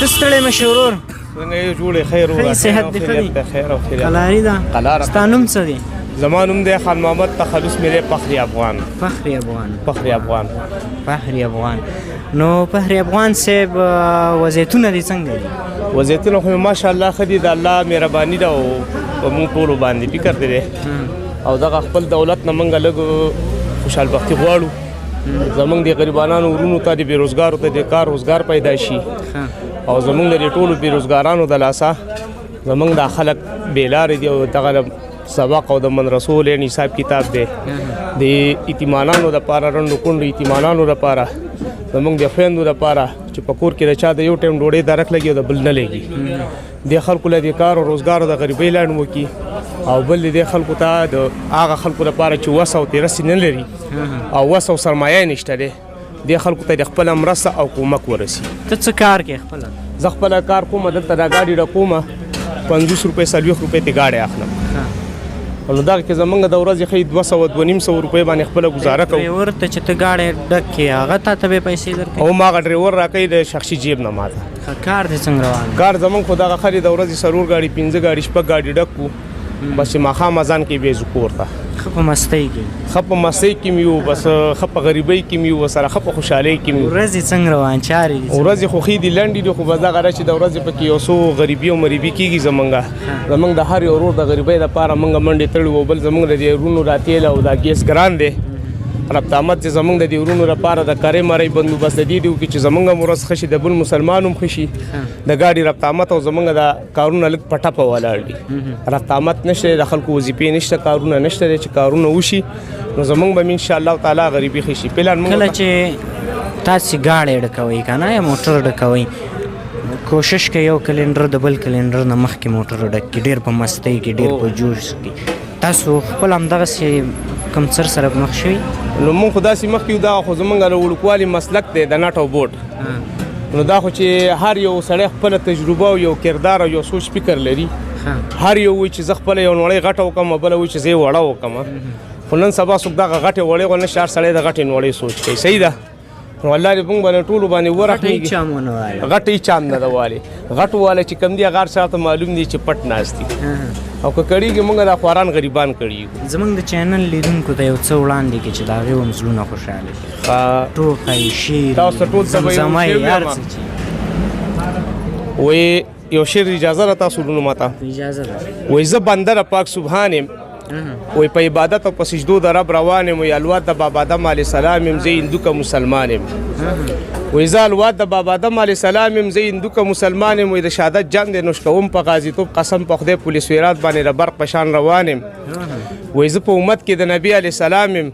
ته ستړی مه شې ورور څنګه یې جوړې خیر ښه صحت دې ښه دی خیر او خیر قلاري ده ستا نوم څه دی زما نوم دی خان محمد تخلص مې دی فخري افغان فخري افغان فخري افغان فخري افغان نو فخري افغان صاحب وضعیتونه دې څنګه دي وضعیتونه خو ماشاءالله ښه دي د الله مهرباني ده او په موږ ټولو باندې فکر دی او دغه خپل دولت نه موږ لږ خوشحال بختي غواړو زمونږ د غریبانو ورونو ته د بېروزګارو ته د کار روزګار پیدا شي او زمونږ د ټولو بېروزګارانو د لاسه زمونږ دا خلک بېلارې دي او دغه سبق او د مدرسو لین حساب کتاب دی د یتیمانانو دپاره رنډو کونډو یتیمانانو دپاره زمونږ د خویندو دپاره چې په کور کې د چا د یو ټایم ډوډۍ درک لګي او د بل نه لګي دې خلکو له د کار او روزګار د غریبۍ لاندې وکړي او بل دې خلکو ته د هغه خلکو لپاره چې وس او تېرسي نه لري او وس او سرمایه نشته دی دې خلکو ته د خپله مرسته او کومک ورسي ته څه کار کوې خپله زه خپله کار کوم دلته دا ګاډي ډکومه 50 روپۍ 40 روپۍ ته ګاډی اخلم نو دغه کې زمونږ د ورځې ښایي 200-250 روپۍ باندې خپله ګزاره کوو ډریور ته چې ته ګاډی ډک کړې هغه تا ته به پیسې درکوي او ما هغه ډریور راکوي د شخصي جیب نه ماته کار دې څنګه روان کار زمونږ خو دغه خلي د ورځې 4 ګاډي 5 ګاډي 6 ګاډي ډک کړو بس چې ماښام اذان کې بېځو کور ته ښه په مستۍ کې ښه په مستۍ کې مې یو بس ښه په غریبۍ کې مې یو سره ښه په خوشحالۍ کې مې ورځې څنګه روان چارې دي ورځې خو ښې دي لنډې دي خو بس دغه راځي چې د ورځې پکې یو څو غریبي او مریبي کېږي زمونږ د هر یو ورور د غریبۍ دپاره مونږ منډې تړي وو بل زمونږ د دې ورونو را تېل او دا ګیس ګران دی ربط احمد چې زمونږ د دې ورونو لپاره د کرې مرۍ بندوبست د دې دی وکړي چې زمونږ هم ورځ ښه شي د بل مسلمان هم ښه شي د ګاډي ربط احمد او زمونږ د کارونه لږ په ټپه ولاړ دي ربط احمد نشته د خلکو وظیفې نشته کارونه نشته دی چې کارونه وشي نو زمونږ به انشاءالله تعالی غریبي ښه شي پلان کله چې تاسې ګاډی ډکوئ که نه یا موټر ډکوئ کوشش کوي یو کلینډر د بل کلینډر نه مخکې موټر ډک کړي ډېر په مستۍ کې ډېر په جوش کې تاسو خپل همدغسې کوم سره مخ شوي نو مونږ خو داسې مخکې یو دغه خو زمونږ د وړوکوالي مسلک دی د نټ او بوټ نو دا خو چې هر یو سړی خپله تجربه او یو کردار او یو سوچ فکر لري هر یو وایي چې زه خپله یو نوړۍ غټه وکړم بله وایي چې زه یې وړه وکړم خو نن سبا څوک دغه غټې وړې غو نه شي هر سړی د غټې نوړۍ سوچ کوي صحیح ده نو الله دې موږ باندې ټولو باندې ورحمېږي غټ هېڅ چا هم نه ده والې غټ والی چې کوم دي هغه هر چا ته معلوم دي چې پټ ناست دي او که کړېږي موږ دا خواران غریبان کړېږو زموږ د چینل لیدونکو ته یو څه وړاندې کړي چې د هغې هم زړونه خوشحاله شي ټوکی شعر زمزمه یې هر څه چې وایي یو شعر اجازه ده تاسو ورونو ماته اجازه ده وایي زه بنده پاک سبحان یم وایي په عبادت او په سجدو د رب روان یم وایي الواد د بابا آدم علیه السلام یم زه هندو که مسلمان یم وایي زه الواد د بابا آدم علیه السلام یم زه هندو که مسلمان یم وایي د شهادت جنګ دی نوش کوم په غازیتوب قسم په خدای پولیس ویرات باندې د برق په شان روان یم وایي زه په امت کې د نبي علیه السلام یم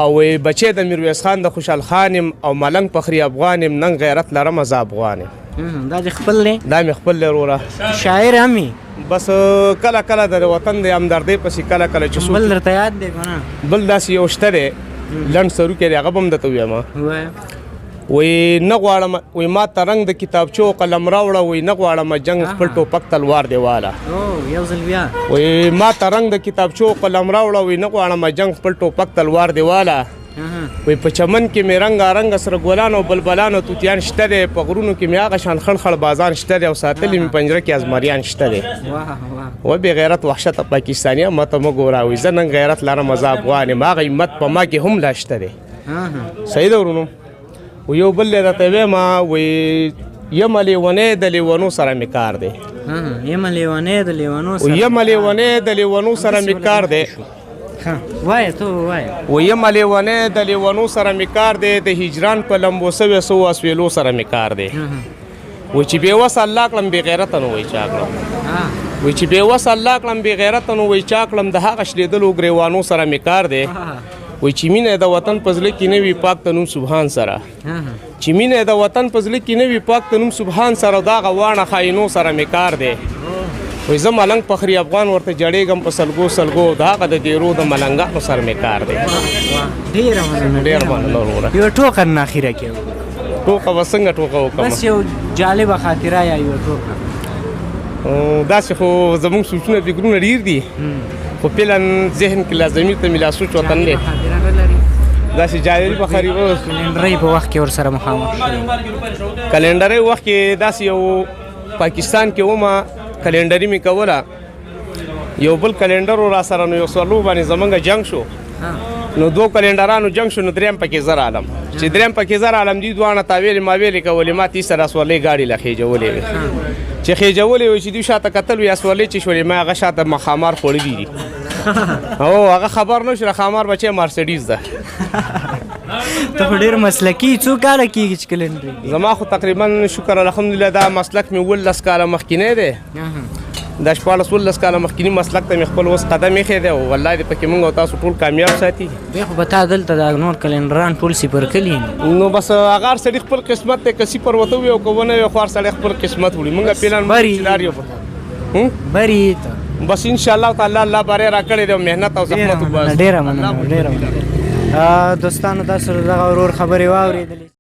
او وایي بچی د میرویس خان د خوشحال خان یم او ملنګ فخري افغان یم ننګ غیرت لرم زه افغان یم دا دې خپل دی دا مې خپل دی وروره شاعر هم یې بس کله کله د وطن د همدردۍ پسې کله کله چې بل درته یاد دی که نه بل داسې یو شته دی لنډ سروکی دی هغه به هم درته ووایم وایي نه غواړم وایي ما ته رنګ د کتابچو قلم راوړه وایي نه غواړم جنګ خپل ټوپک تلوار دی واله یو ځل بیا وایي ما ته رنګ د کتابچو قلم راوړه وایي نه غواړم جنګ خپل ټوپک تلوار دی واله وایي په چمن کې مې رنګارنګ سره ګلان او بلبلان او توتیان شته دی په غرونو کې مې هغه شان خړ خړ بازان شته دی او ساتلي مې پنجره کې ازمریان شته دی و بې غیرت وحشت پاکستاني ماته مه ګوره وایي زه نن غیرت لرم زه افغان یم هغه همت په ما کې هم لا شته دی صحیح ده ورونو و یو بل دی درته ویم وایي یمه لیونی د لیونو سره مې کار دی یمه لیونی د لیونو سره مې کار دی وایه ته وایه ویم لیونی د لیونو سره مې کار دی د هجران په لمبو سوی سو اسویلو سره مې کار دی وایي چې بې وسه الله کړم بې غیرته نو وایي چا کړم وایي چې بې وسه الله کړم بې غیرته نو وایي چا کړم د هغه شلېدلو ګریوانو سره مې کار دی وایي چې مینه د وطن په زړه کې نه وي پاک ته نوم سبحان سره چې مینه د وطن په زړه کې نه وي پاک ته نوم سبحان سره د هغه واڼه خاینو سره مې کار دی وایي زه ملنګ فخري افغان ورته جړېږم په سلګو سلګو د هغه د ډېرو د ملنګانو سره مې کار دی ډېره مننه وروره یوه ټوکه نه اخیره کې ټوکه به څنګه ټوکه وکړم بس یو جالبه خاطره یا یوه ټوکه داسې خو زموږ سوچونه فکرونه ډېر دي خو فعلا ذهن کې لازمي ته مې لا سوچ وطن دی داسې جاویدي په خري اوس کلندرۍ په وخت کې ورسره مخامخ شوي. کلندرۍ وخت کې داسې یو پاکستان کې ومه کلندري مې کوله یو بل کلندر را سره نو یو سوالو باندې زمونږ جنګ شو نو دو کلندرانو جنګ شو نو دریم پکې زر عالم چې دریم پکې زر عالم دي دوانه تاویلې ماویلې کولې ما 30 سره سوالې ګاډي له خېجولې وې چې خېجولې وې چې دوی شاته کتل وې سوالې چې شولې ما هغه شاته مخامار خوړلې دي او هغه خبر نه شو خامار بچي مرسيډیز ده. ته خو ډېر مسلکي څو کاله کېږي چې کلندرۍ زما خو تقریبا شکر الحمدلله دا مسلک مې 18 کاله مخکینی دی دا 14 کاله مخکینی مسلک ته مې خپل اوس قدم ایښی دی او والله دې پکې مونږ او تاسو ټول کامیاب ساتي. بیا خو به تا دلته دا نور کلندران ټول صفر کلي نو بس هغه هر سړي خپل قسمت دی که صفر ورته وي او که ونه وي خو هر سړی خپل قسمت وړي مونږ پلان بري بس انشاءالله تعالی الله بری را کړی دی مهنت او زحمت ډېره مننه دوستانو تاسو دغه ورور خبرې واورېدلې.